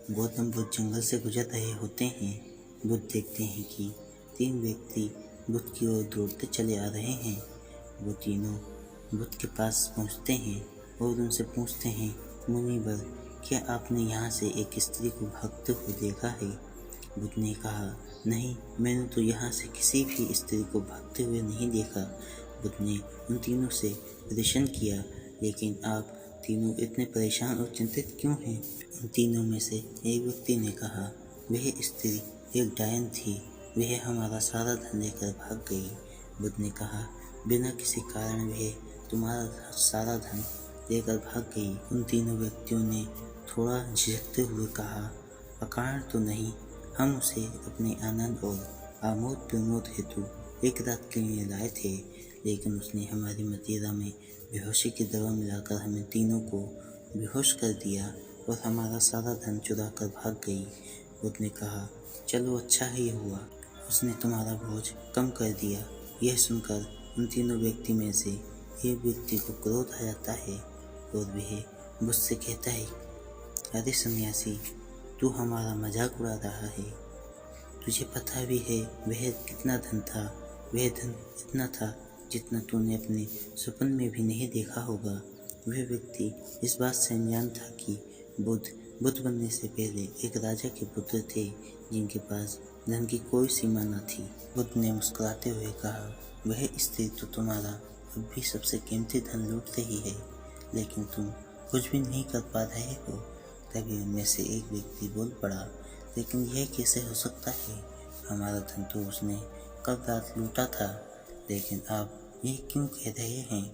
गौतम बुद्ध जंगल से गुजर रहे होते हैं। बुद्ध देखते हैं कि 3 व्यक्ति बुद्ध की ओर दौड़ते चले आ रहे हैं। वो तीनों बुद्ध के पास पहुंचते हैं और उनसे पूछते हैं, मुनिवर, क्या आपने यहाँ से एक स्त्री को भागते हुए देखा है? बुद्ध ने कहा, नहीं, मैंने तो यहाँ से किसी भी स्त्री को भागते हुए नहीं देखा। बुद्ध ने उन तीनों से प्रश्न किया, लेकिन आप तीनों इतने परेशान और चिंतित क्यों हैं? उन तीनों में से एक व्यक्ति ने कहा, वह स्त्री एक डायन थी, वह हमारा सारा धन लेकर भाग गई। बुद्ध ने कहा, बिना किसी कारण वह तुम्हारा सारा धन लेकर भाग गई। उन तीनों व्यक्तियों ने थोड़ा झिझकते हुए कहा, अकारण तो नहीं, हम उसे अपने आनंद और आमोद प्रमोद हेतु एक रात के लिए लाए थे, लेकिन उसने हमारी मदिरा में बेहोशी की दवा मिलाकर हमें तीनों को बेहोश कर दिया और हमारा सारा धन चुरा कर भाग गई। बुद्ध ने कहा, चलो अच्छा ही हुआ, उसने तुम्हारा बोझ कम कर दिया। यह सुनकर उन तीनों व्यक्ति में से एक व्यक्ति को क्रोध आ जाता है और वह बुद्ध से कहता है, अरे सन्यासी, तू हमारा मजाक उड़ा रहा है। तुझे पता भी है वह कितना धन था? वह धन इतना था जितना तूने अपने सपन में भी नहीं देखा होगा। वह व्यक्ति इस बात से अनजान था कि बुद्ध बनने से पहले एक राजा के पुत्र थे जिनके पास धन की कोई सीमा न थी। बुद्ध ने मुस्कुराते हुए कहा, वह स्त्री तो तुम्हारा अब भी सबसे कीमती धन लूट रही है, लेकिन तुम कुछ भी नहीं कर पा रहे हो। तभी उनमें से एक व्यक्ति बोल पड़ा, लेकिन यह कैसे हो सकता है? हमारा धन तो उसने कल रात लूटा था, लेकिन आप यह क्यों कह रहे हैं?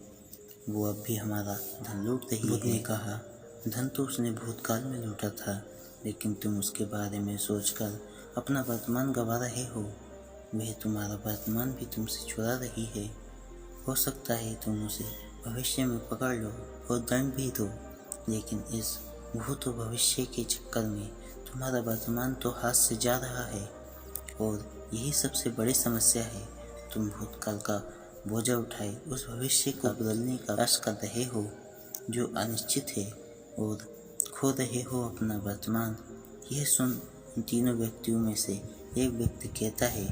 वो अब भी हमारा धन लूट रही है। बुद्ध ने कहा, धन तो उसने भूतकाल में लूटा था, लेकिन तुम उसके बारे में सोचकर अपना वर्तमान गंवा रहे हो। वह तुम्हारा वर्तमान भी तुमसे चुरा रही है। हो सकता है तुम उसे भविष्य में पकड़ लो और दंड भी दो, लेकिन इस भूत और भविष्य के चक्कर में तुम्हारा वर्तमान तो हाथ से जा रहा है, और यही सबसे बड़ी समस्या है। तुम भूतकाल का बोझा उठाए उस भविष्य को बदलने का प्रयास कर रहे हो जो अनिश्चित है, और खो रहे हो अपना वर्तमान। यह सुन उन तीनों व्यक्तियों में से एक व्यक्ति कहता है,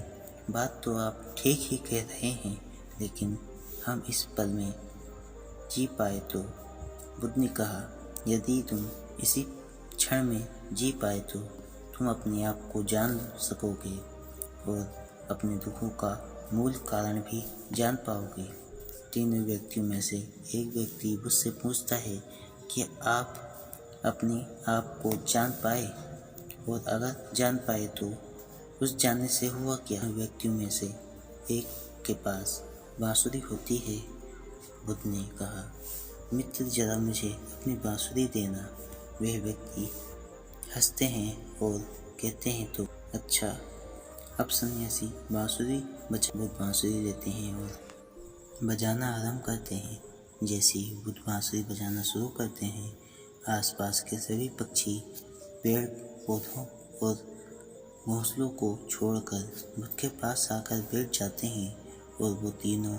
बात तो आप ठीक ही कह रहे हैं, लेकिन हम इस पल में जी पाए तो? बुद्ध ने कहा, यदि तुम इसी क्षण में जी पाए तो तुम अपने आप को जान सकोगे और अपने दुखों का मूल कारण भी जान पाओगे। तीनों व्यक्तियों में से एक व्यक्ति बुद्ध से पूछता है कि आप अपने आप को जान पाए, और अगर जान पाए तो उस जानने से हुआ क्या? व्यक्तियों में से एक के पास बांसुरी होती है। बुद्ध ने कहा, मित्र, जरा मुझे अपनी बांसुरी देना। वह व्यक्ति हंसते हैं और कहते हैं, तो अच्छा, अब सन्यासी बांसुरी बजा। बुद्ध बांसुरी लेते हैं और बजाना आरंभ करते हैं। जैसे ही बुद्ध बांसुरी बजाना शुरू करते हैं, आसपास के सभी पक्षी पेड़ पौधों और घोंसलों को छोड़कर बुद्ध के पास आकर बैठ जाते हैं, और वो तीनों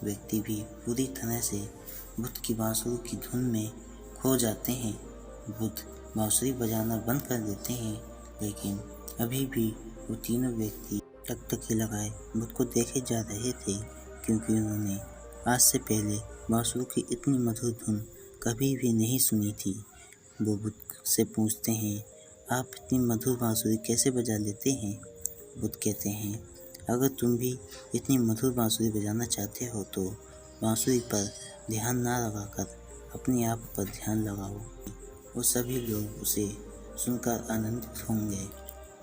व्यक्ति भी पूरी तरह से बुद्ध की बांसुरी की धुन में खो जाते हैं। बुद्ध बांसुरी बजाना बंद कर देते हैं, लेकिन अभी भी वो तीनों व्यक्ति टकटकी लगाए बुद्ध को देखे जा रहे थे, क्योंकि उन्होंने आज से पहले बांसुरी की इतनी मधुर धुन कभी भी नहीं सुनी थी। वो बुद्ध से पूछते हैं, आप इतनी मधुर बांसुरी कैसे बजा लेते हैं? बुद्ध कहते हैं, अगर तुम भी इतनी मधुर बांसुरी बजाना चाहते हो तो बांसुरी पर ध्यान ना लगाकर अपने आप पर ध्यान लगाओ, और सभी लोग उसे सुनकर आनंदित होंगे।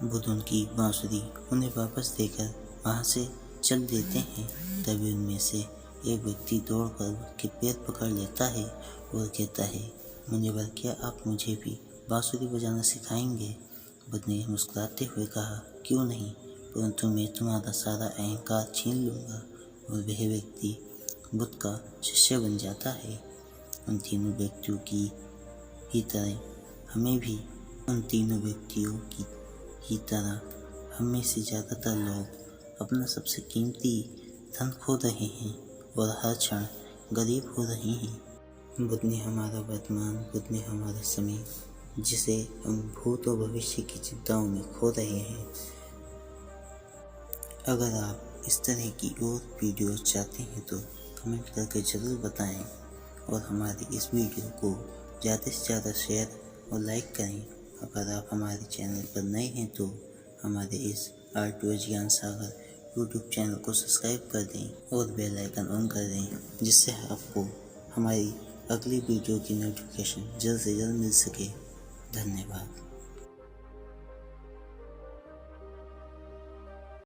बुद्ध उनकी बांसुरी उन्हें वापस देकर वहाँ से चल देते हैं। तभी उनमें से एक व्यक्ति दौड़कर बुद्ध के पैर पकड़ लेता है और कहता है, मुनिवर, क्या आप मुझे भी बांसुरी बजाना सिखाएंगे? बुद्ध ने मुस्कुराते हुए कहा, क्यों नहीं, परंतु मैं तुम्हारा सारा अहंकार छीन लूँगा। और वह व्यक्ति बुद्ध का शिष्य बन जाता है। उन तीनों व्यक्तियों की ही तरह हमें भी उन तीनों व्यक्तियों की ही तरह हमें से ज़्यादातर लोग अपना सबसे कीमती धन खो रहे हैं और हर क्षण गरीब हो रहे हैं। बुद्ध ने हमारा वर्तमान, बुद्ध ने हमारा समय जिसे हम भूत और भविष्य की चिंताओं में खो रहे हैं। अगर आप इस तरह की और वीडियोस चाहते हैं तो कमेंट करके ज़रूर बताएं और हमारी इस वीडियो को ज़्यादा से ज़्यादा शेयर और लाइक करें। अगर आप हमारे चैनल पर नए हैं तो हमारे इस R2H ज्ञान सागर यूट्यूब चैनल को सब्सक्राइब कर दें और बेल आइकन ऑन कर दें, जिससे आपको हमारी अगली वीडियो की नोटिफिकेशन जल्द से जल्द मिल सके। धन्यवाद।